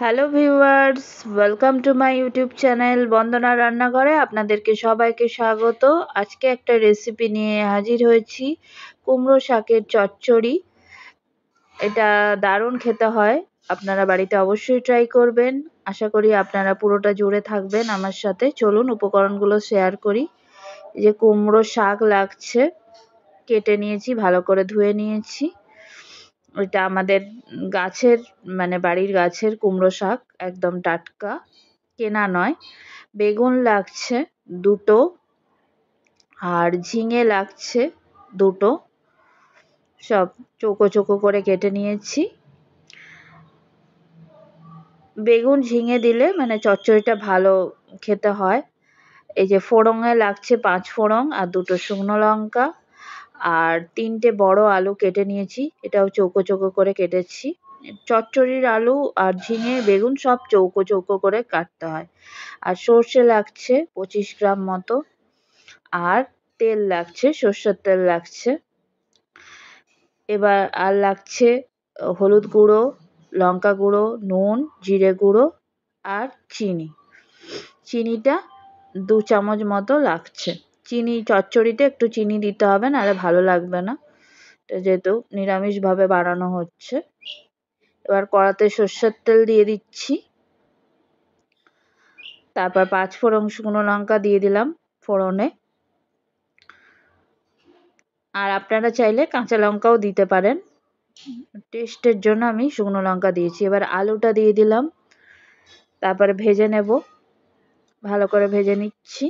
Hello viewers, welcome to my YouTube channel Bandana রান্নাঘরে। আপনাদেরকে সবাইকে স্বাগত। আজকে একটা রেসিপি নিয়ে হাজির হয়েছি, কুমড়ো শাকের চচ্চড়ি। এটা দারুণ খেতে হয়, আপনারা বাড়িতে অবশ্যই ট্রাই করবেন। আশা করি আপনারা পুরোটা জুড়ে থাকবেন আমার সাথে। চলুন উপকরণগুলো শেয়ার করি। এই যে কুমড়ো শাক লাগছে, কেটে নিয়েছি, ভালো করে ধুয়ে নিয়েছি। এটা আমাদের গাছের বাড়ির গাছের কুমড়ো শাক, একদম টাটকা, কেনা নয়। বেগুন লাগছে দুটো, আর ঝিঙে লাগছে দুটো, সব চৌকো চৌকো করে কেটে নিয়েছি। বেগুন ঝিঙে দিলে চচ্চড়িটা ভালো খেতে হয়। এই যে ফোড়ঙে লাগছে 5 ফোড়ন আর দুটো শুকনো লঙ্কা, আর 3টে বড় আলু কেটে নিয়েছি, এটাও চৌকো চৌকো করে কেটেছি। চচ্চড়ির আলু আর ঝিঙে বেগুন সব চৌকো চৌকো করে কাটতে হয়। আর সর্ষে লাগছে 25 গ্রাম মতো, আর তেল লাগছে, সর্ষের তেল লাগছে। এবার আর লাগছে হলুদ গুঁড়ো, লঙ্কা গুঁড়ো, নুন, জিরে গুঁড়ো আর চিনি। চিনিটা 2 চামচ মতো লাগছে। চিনি চচ্চড়িতে একটু চিনি দিতে হবে, নাহলে ভালো লাগবে না, যেহেতু নিরামিষভাবে বানানো হচ্ছে। এবার কড়াতে সর্ষের তেল দিয়ে দিচ্ছি, তারপর 5 ফোড়ন শুকনো লঙ্কা দিয়ে দিলাম ফোড়নে। আর আপনারা চাইলে কাঁচা লঙ্কাও দিতে পারেন, টেস্টের জন্য আমি শুকনো লঙ্কা দিয়েছি। এবার আলুটা দিয়ে দিলাম, তারপরে ভেজে নেব, ভালো করে ভেজে নিচ্ছি।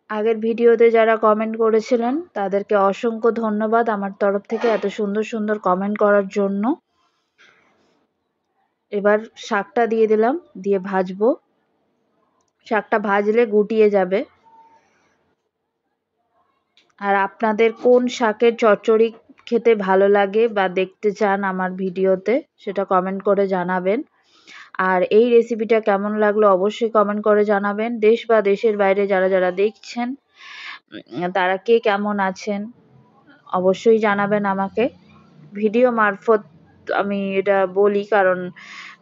আগের ভিডিওতে যারা কমেন্ট করেছিলেন তাদেরকে অসংখ্য ধন্যবাদ আমার তরফ থেকে, এত সুন্দর সুন্দর কমেন্ট করার জন্য। এবার শাকটা দিয়ে দিলাম, দিয়ে ভাজবো। শাকটা ভাজলে গুটিয়ে যাবে। আর আপনাদের কোন শাকের চচ্চড়ি খেতে ভালো লাগে বা দেখতে চান আমার ভিডিওতে, সেটা কমেন্ট করে জানাবেন। আর এই রেসিপিটা কেমন লাগলো অবশ্যই কমেন্ট করে জানাবেন। দেশ বা দেশের বাইরে যারা যারা দেখছেন তারা কে কেমন আছেন অবশ্যই জানাবেন আমাকে। ভিডিও মারফত আমি এটা বলি, কারণ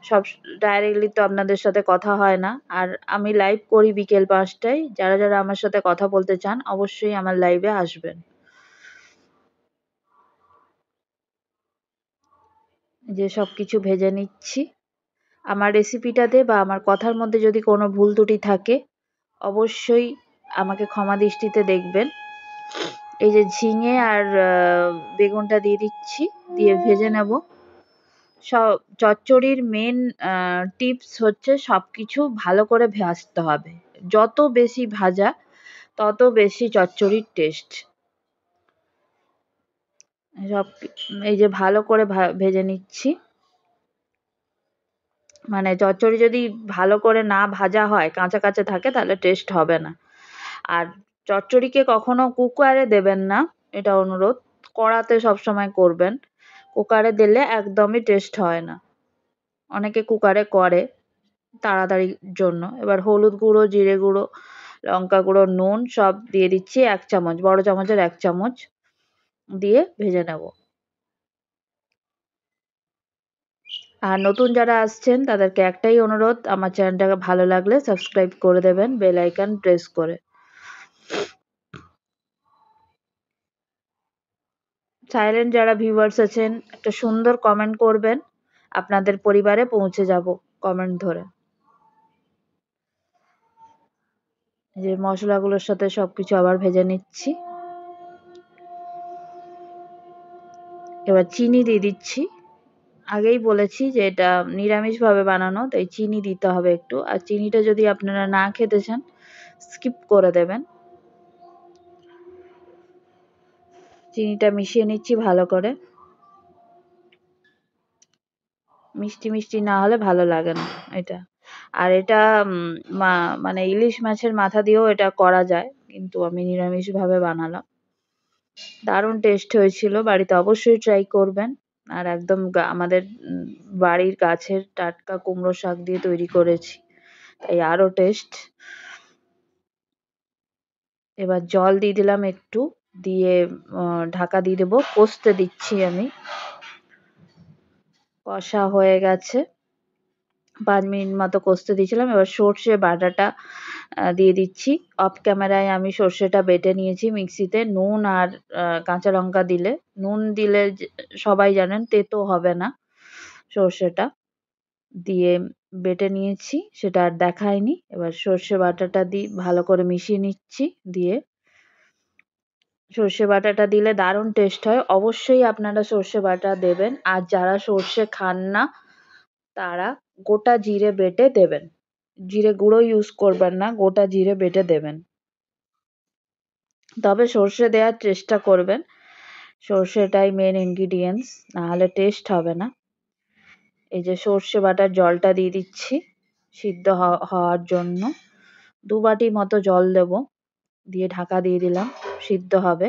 সব ডাইরেক্টলি তো আপনাদের সাথে কথা হয় না। আর আমি লাইভ করি বিকেল 5টায়, যারা যারা আমার সাথে কথা বলতে চান অবশ্যই আমার লাইভে আসবেন। যে সব কিছু ভেজে নিচ্ছি। আমার রেসিপিটাতে বা আমার কথার মধ্যে যদি কোনো ভুল ত্রুটি থাকে অবশ্যই আমাকে ক্ষমা দৃষ্টিতে দেখবেন। এই যে ঝিঙে আর বেগুনটা দিয়ে দিচ্ছি, দিয়ে ভেজে নেব। চচ্চড়ির মেন টিপস হচ্ছে সব কিছু ভালো করে ভাজতে হবে। যত বেশি ভাজা তত বেশি চচ্চড়ির টেস্ট। সব এই যে ভালো করে ভেজে নিচ্ছি। চচ্চড়ি যদি ভালো করে না ভাজা হয়, কাঁচা কাঁচা থাকে, তাহলে টেস্ট হবে না। আর চচ্চড়িকে কখনো কুকারে দেবেন না, এটা অনুরোধ। কড়াতে সবসময় করবেন, কুকারে দিলে একদমই টেস্ট হয় না। অনেকে কুকারে করে তাড়াতাড়ির জন্য। এবার হলুদ গুঁড়ো, জিরে গুঁড়ো, লঙ্কা গুঁড়ো, নুন সব দিয়ে দিচ্ছি 1 চামচ, বড় চামচের 1 চামচ দিয়ে ভেজে নেব। আর নতুন যারা আসছেন তাদেরকে একটাই অনুরোধ, আমার চ্যানেলটাকে ভালো লাগলে সাবস্ক্রাইব করে দেবেন বেল আইকন প্রেস করে। সাইলেন্ট যারা ভিউয়ার্স আছেন একটা সুন্দর কমেন্ট করবেন, আপনাদের পরিবারে পৌঁছে যাব কমেন্ট ধরে। যে মশলাগুলোর সাথে সবকিছু আবার ভেজে নিচ্ছি। এবার চিনি দিয়ে দিচ্ছি। আগেই বলেছি যে এটা নিরামিষভাবে বানানো, তাই চিনি দিতে হবে একটু। আর চিনিটা যদি আপনারা না খেতে চান স্কিপ করে দেবেন। চিনিটা মিশিয়ে নিচ্ছি ভালো করে। মিষ্টি মিষ্টি না হলে ভালো লাগে না এটা। আর এটা ইলিশ মাছের মাথা দিয়েও এটা করা যায়, কিন্তু আমি নিরামিষভাবে বানালাম। দারুণ টেস্ট হয়েছিল, বাড়িতে অবশ্যই ট্রাই করবেন। আর একদম আমাদের বাড়ির গাছের টাটকা কুমড়ো শাক দিয়ে তৈরি করেছি, তাই আরো টেস্ট। এবার জল দিয়ে দিলাম একটু, দিয়ে ঢাকা দিয়ে দেবো। কষতে দিচ্ছি আমি। কষা হয়ে গেছে, 5 মিনিট মতো কষতে দিয়েছিলাম। এবার সর্ষে বাটাটা দিয়ে দিচ্ছি। অফ ক্যামেরায় আমি সর্ষেটা বেটে নিয়েছি মিক্সিতে। নুন আর কাঁচা লঙ্কা দিলে, নুন দিলে সবাই জানেন তেতো হবে না সর্ষেটা, দিয়ে বেটে নিয়েছি, সেটা আর দেখাইনি। এবার সর্ষে বাটাটা ভালো করে মিশিয়ে নিচ্ছি। দিয়ে সর্ষে বাটাটা দিলে দারুণ টেস্ট হয়, অবশ্যই আপনারা সর্ষে বাটা দেবেন। আর যারা সর্ষে খান না তারা গোটা জিরে বেটে দেবেন, জিরে গুঁড়ো ইউজ করবেন না, গোটা জিরে বেটে দেবেন। তবে সর্ষে দেওয়ার চেষ্টা করবেন, সর্ষেটাই মেন ইনগ্রিডিয়েন্টস, নাহলে টেস্ট হবে না। এই যে সর্ষে বাটার জলটা দিয়ে দিচ্ছি সিদ্ধ হওয়ার জন্য। 2 বাটি মতো জল দেব, দিয়ে ঢাকা দিয়ে দিলাম, সিদ্ধ হবে।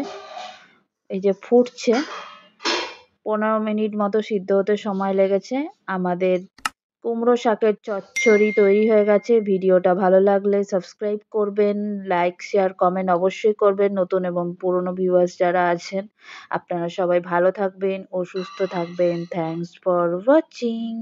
এই যে ফুটছে, 15 মিনিট মতো সিদ্ধ হতে সময় লেগেছে। আমাদের কুমড়ো শাকের চচ্চড়ি তৈরি হয়ে গেছে। ভিডিওটা ভালো লাগলে সাবস্ক্রাইব করবেন, লাইক শেয়ার কমেন্ট অবশ্যই করবেন। নতুন এবং পুরনো ভিউয়ার্স যারা আছেন আপনারা সবাই ভালো থাকবেন ও সুস্থ থাকবেন। Thanks for watching.